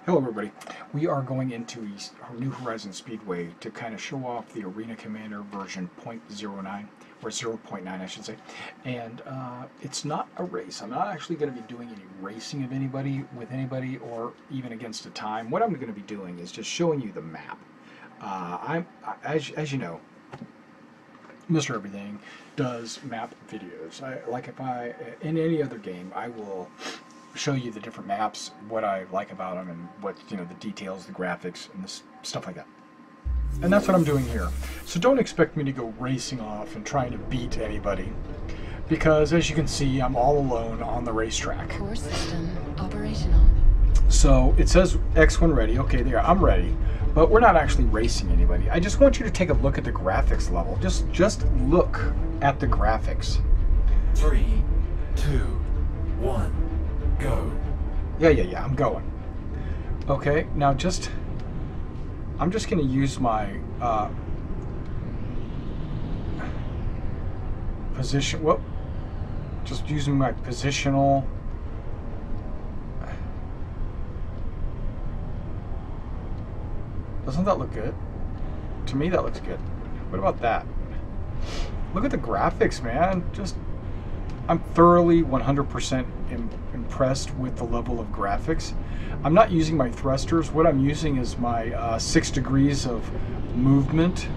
Hello everybody. We are going into New Horizons Speedway to kind of show off the Arena Commander version 0.09, or 0.9 I should say. And it's not a race. I'm not actually going to be doing any racing of anybody, with anybody, or even against a time. What I'm going to be doing is just showing you the map. As you know, Mr. Everything does map videos. In any other game, I will show you the different maps, what I like about them, and what, the details, the graphics, and this stuff like that. And that's what I'm doing here. So don't expect me to go racing off and trying to beat anybody, because as you can see, I'm all alone on the racetrack. Core system operational. So it says X1 ready. Okay, there, I'm ready. But we're not actually racing anybody. I just want you to take a look at the graphics level. Just look at the graphics. 3, 2, 1. Go. Yeah, I'm going. Okay, now I'm just going to use my position. Whoop. Just using my positional. Doesn't that look good? To me, that looks good. What about that? Look at the graphics, man. I'm thoroughly 100% impressed with the level of graphics. I'm not using my thrusters. What I'm using is my 6 degrees of movement,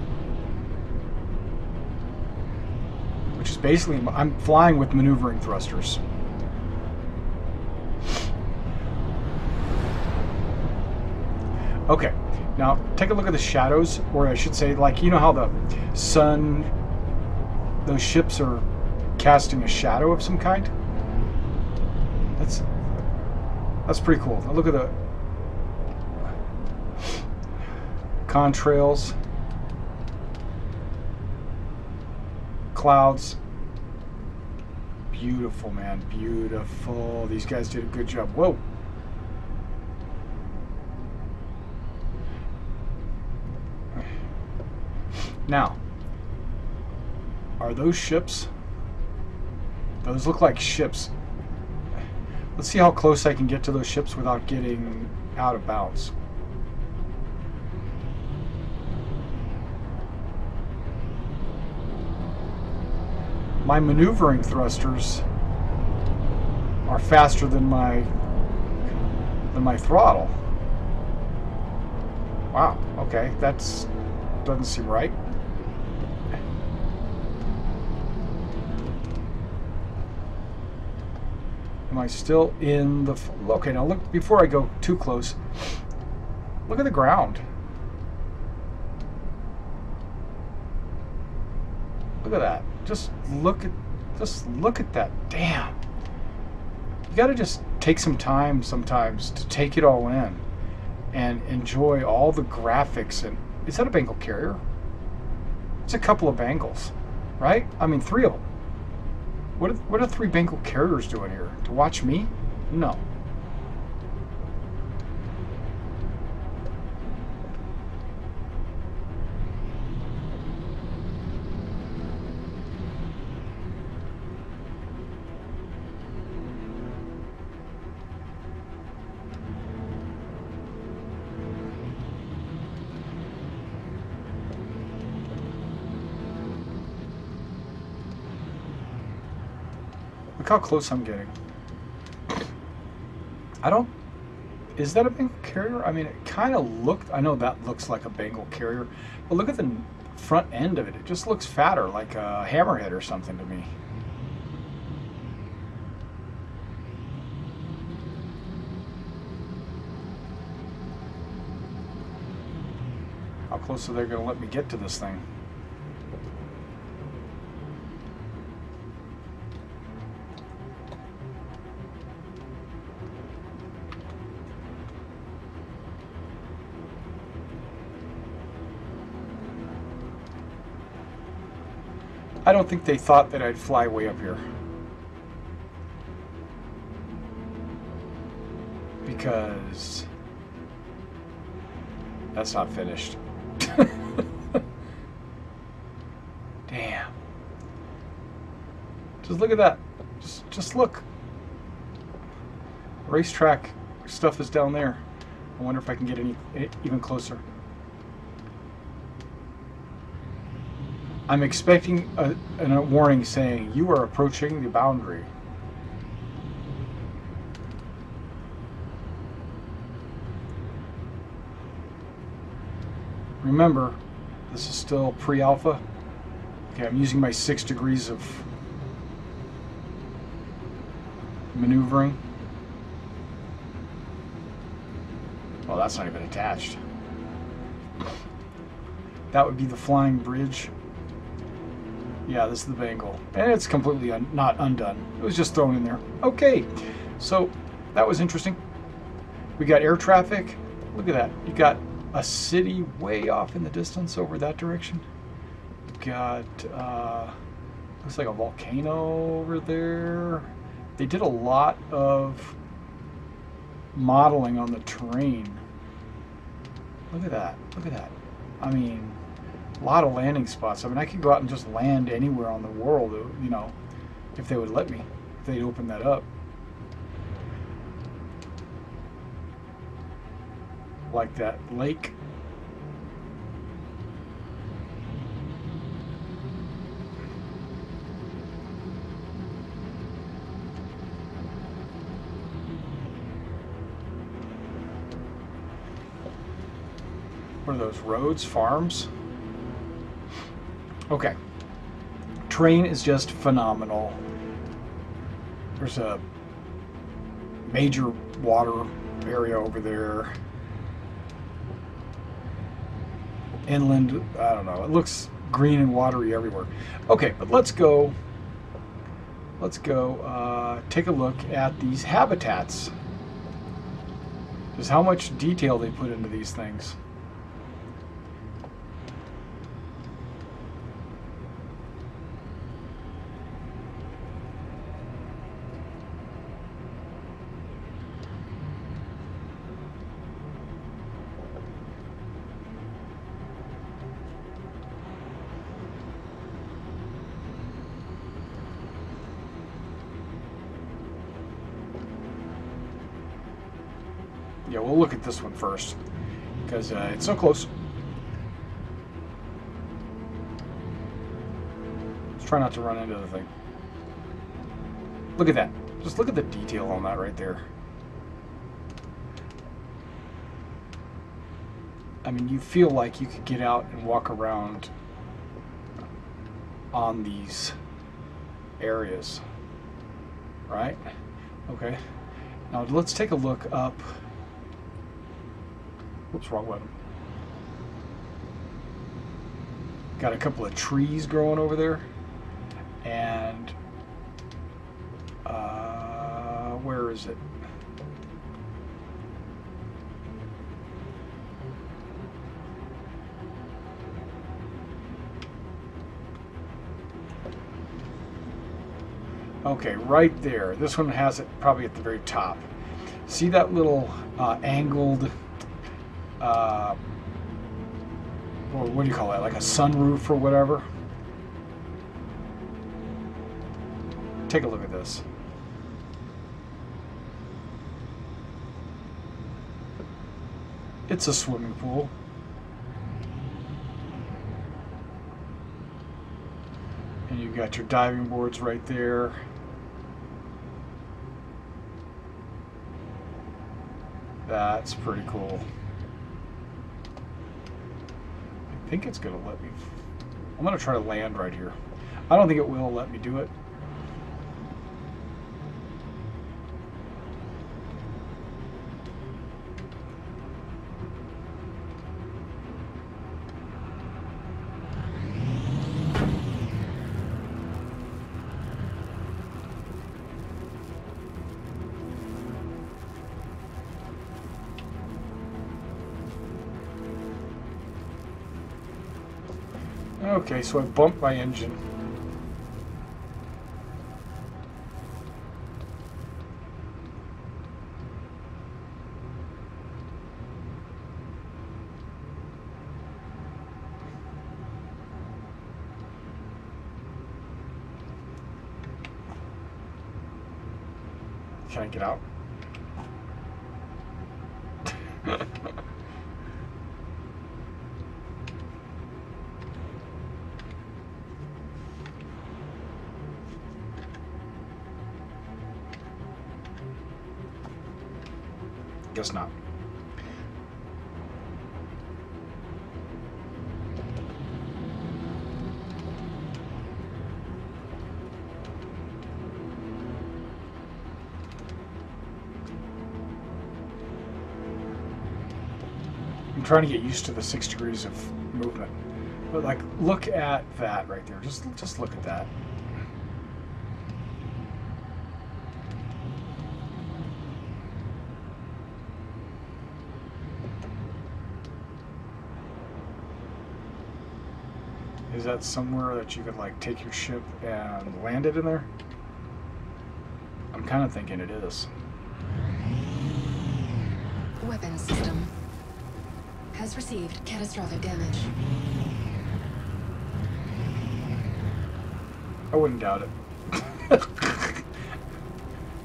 which is basically, I'm flying with maneuvering thrusters. Okay, now take a look at the shadows, or I should say, like, you know how the sun, those ships are casting a shadow of some kind? That's pretty cool. Now look at the contrails, clouds. Beautiful, man, beautiful. These guys did a good job. Whoa. Now, are those ships? Those look like ships. Let's see how close I can get to those ships without getting out of bounds. My maneuvering thrusters are faster than my throttle. Wow, okay, doesn't seem right. Am I still in the... Okay, now look, before I go too close, look at the ground. Look at that. Just look at that. Damn. You gotta just take some time sometimes to take it all in and enjoy all the graphics. And is that a Bengal carrier? It's a couple of Bengals, right? I mean, 3 of them. What are 3 Bengal carriers doing here? To watch me? No. Look how close I'm getting. Is that a Bengal carrier? I mean, it kind of looked, I know that looks like a Bengal carrier, but look at the front end of it. It just looks fatter, like a hammerhead or something to me. How close are they going to let me get to this thing? I don't think they thought that I'd fly way up here. Because that's not finished. Damn. Just look at that. Just look. Racetrack stuff is down there. I wonder if I can get even closer. I'm expecting a warning saying, you are approaching the boundary. Remember, this is still pre-alpha. Okay, I'm using my 6 degrees of maneuvering. Well, that's not even attached. That would be the flying bridge. Yeah, this is the bangle. And it's completely not undone. It was just thrown in there. Okay, so that was interesting. We got air traffic. Look at that. You got a city way off in the distance over that direction. You've got, looks like a volcano over there. They did a lot of modeling on the terrain. Look at that. Look at that. I mean, a lot of landing spots. I mean, I could go out and just land anywhere on the world, you know, if they would let me, if they'd open that up. Like that lake. What are those roads, farms? Okay. Terrain is just phenomenal. There's a major water area over there. Inland, I don't know. It looks green and watery everywhere. Okay, but let's go take a look at these habitats. Just how much detail they put into these things. Yeah, we'll look at this one first, because it's so close. Let's try not to run into the thing. Look at that. Just look at the detail on that right there. I mean, you feel like you could get out and walk around on these areas, right? Okay. Now let's take a look up. Whoops, wrong button. Got a couple of trees growing over there. And where is it? Okay, right there. This one has it probably at the very top. See that little angled, or what do you call that? Like a sunroof or whatever? Take a look at this. It's a swimming pool. And you've got your diving boards right there. That's pretty cool. I think it's going to let me... I'm going to try to land right here. I don't think it will let me do it. Okay, so I bumped my engine. Can I get out? Guess not. I'm trying to get used to the 6 degrees of movement. But like, look at that right there. Just look at that. Is that somewhere that you could like take your ship and land it in there? I'm kind of thinking it is. Weapons system has received catastrophic damage. I wouldn't doubt it.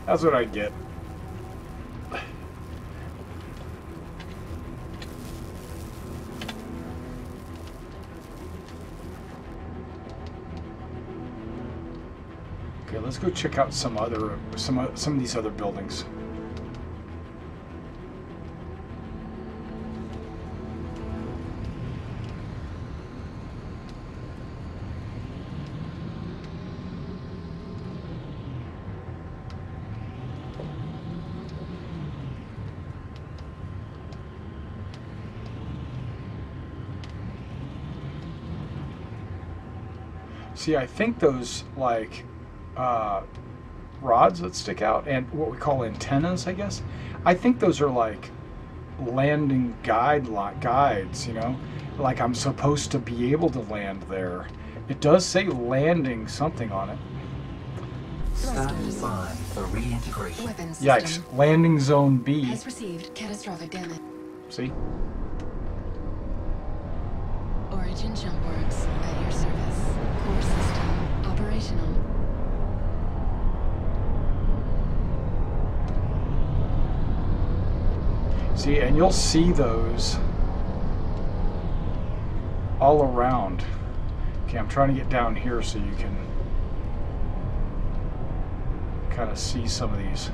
That's what I'd get. Okay, let's go check out some of these other buildings. See, I think those like rods that stick out and what we call antennas, I guess. I think those are like landing guides, you know, like I'm supposed to be able to land there. It does say landing something on it. Stand by for reintegration. Weapons Yikes! system Landing zone B. has received catastrophic damage. See? Origin jump works at your service. Core system operational. See, and you'll see those all around. Okay, I'm trying to get down here so you can kind of see some of these.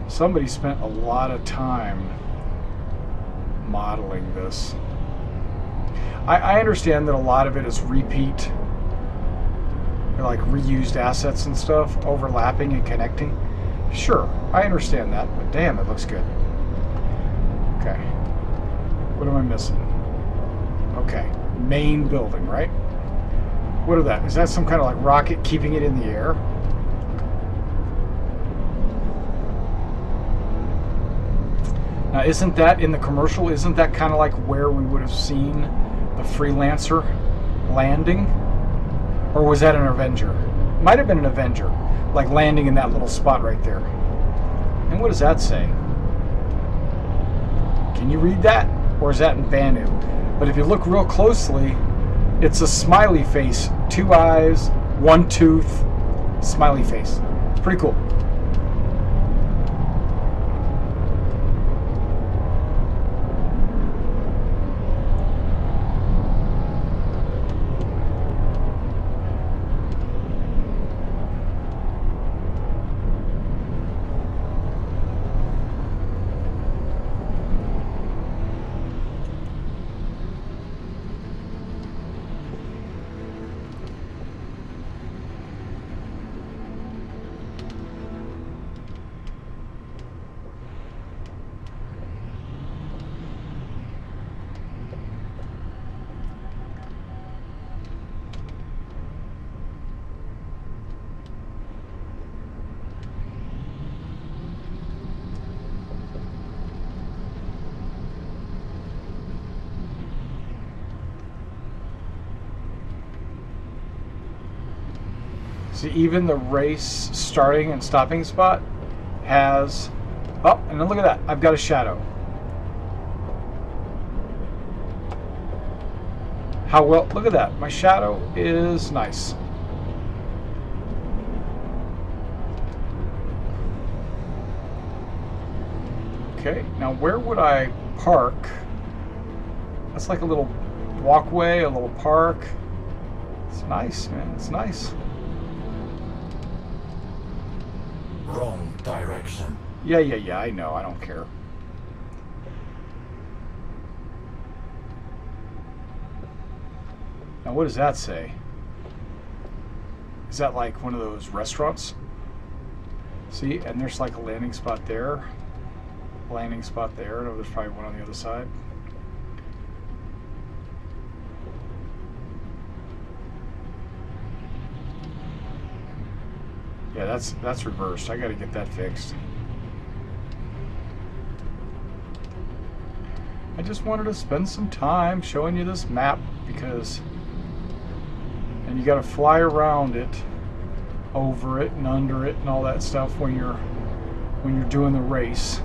Somebody spent a lot of time modeling this. I understand that a lot of it is repeat, like reused assets and stuff, overlapping and connecting. Sure, I understand that, but damn, it looks good. Okay. What am I missing? Okay. Main building, right? What is that? Is that some kind of like rocket keeping it in the air? Now, isn't that in the commercial? Isn't that kind of like where we would have seen the Freelancer landing? Or was that an Avenger? Might have been an Avenger, like landing in that little spot right there. And what does that say? Can you read that? Or is that in Vanu? But if you look real closely, it's a smiley face. 2 eyes, 1 tooth, smiley face. It's pretty cool. See, even the race starting and stopping spot has... Oh, and then look at that. I've got a shadow. How well... Look at that. My shadow is nice. Okay, now where would I park? That's like a little walkway, a little park. It's nice, man. It's nice. Wrong direction. Yeah, I know. I don't care. Now, what does that say? Is that like one of those restaurants? See, and there's like a landing spot there. Landing spot there. No, there's probably one on the other side. Yeah, that's reversed. I gotta get that fixed. I just wanted to spend some time showing you this map because, and you gotta fly around it, over it and under it and all that stuff when you're doing the race.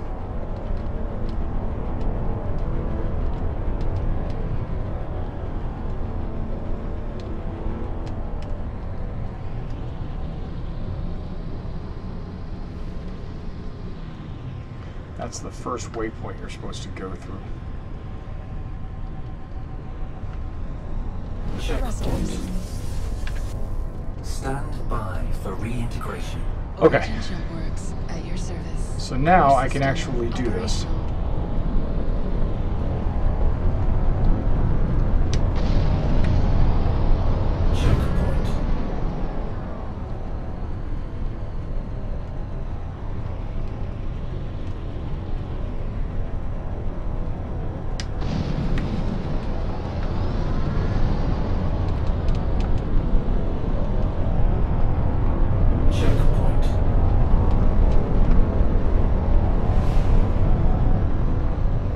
That's the first waypoint you're supposed to go through. Checkpoint. Stand by for reintegration. Okay. Origin jump works at your service. So now Core I can system actually do this. operational. Checkpoint. Checkpoint.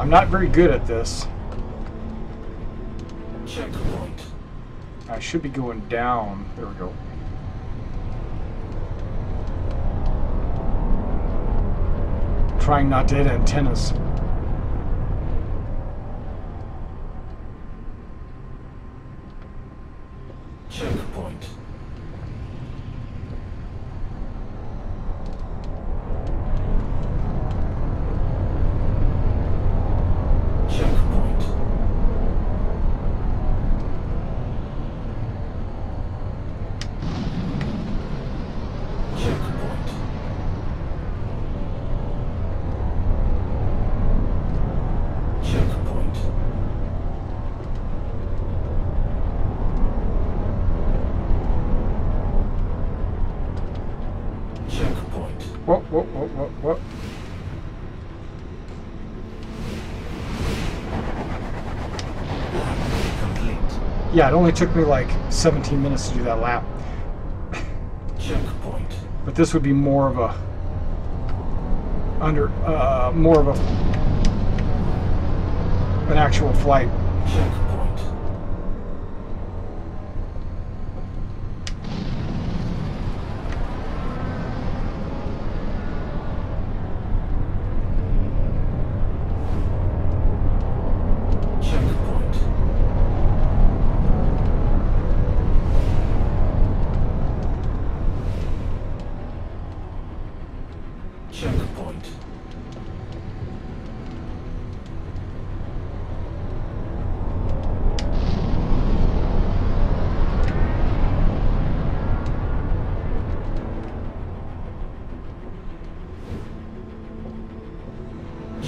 I'm not very good at this. Checkpoint. I should be going down. There we go. Trying not to hit antennas. Checkpoint. Checkpoint. Checkpoint. Checkpoint. Checkpoint. Whoa, whoa, whoa, whoa, whoa. Complete. Yeah, it only took me like 17 minutes to do that lap. Checkpoint. But this would be more of a an actual flight. Checkpoint. Checkpoint. Checkpoint.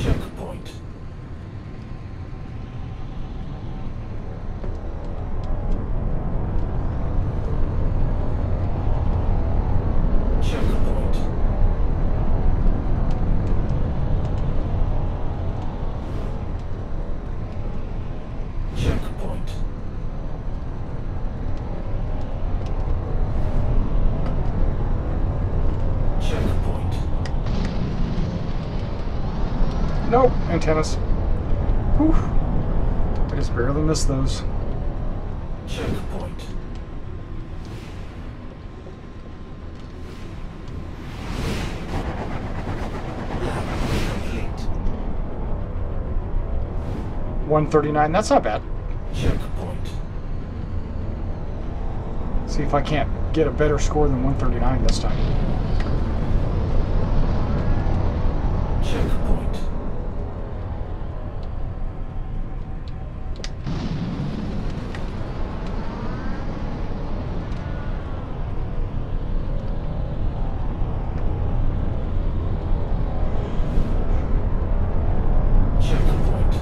Checkpoint. Checkpoint. Checkpoint. Checkpoint. Nope, antennas. Whew. I just barely missed those. Checkpoint. Complete. 139, that's not bad. Checkpoint. See if I can't get a better score than 139 this time. Checkpoint. Checkpoint.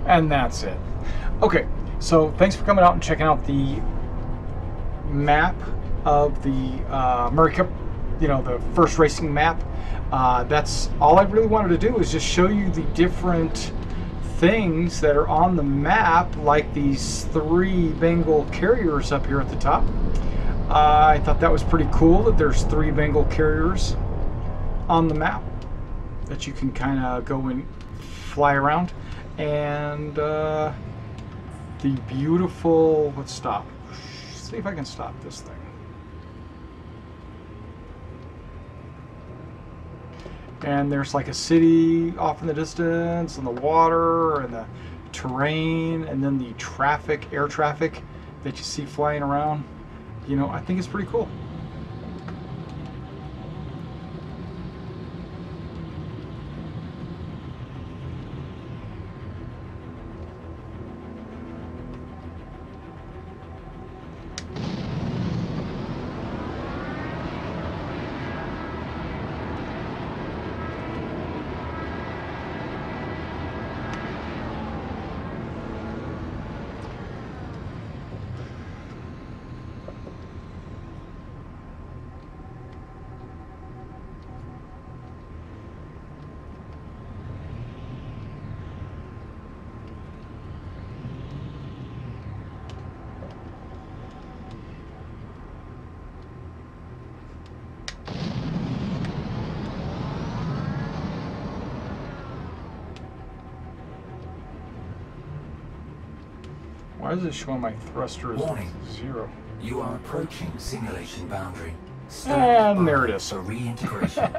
And that's it. Okay, so thanks for coming out and checking out the map of the Murray Cup, you know, the first racing map. That's all I really wanted to do, is just show you the different things that are on the map, like these 3 Bengal carriers up here at the top. I thought that was pretty cool that there's 3 Bengal carriers on the map that you can kind of go and fly around. And the beautiful, let's stop. See if I can stop this thing. And there's like a city off in the distance, and the water, and the terrain, and then the traffic, air traffic that you see flying around. You know, I think it's pretty cool. Why is it showing my thruster as Warning. 0? You are approaching simulation boundary. And there it is. For reintegration.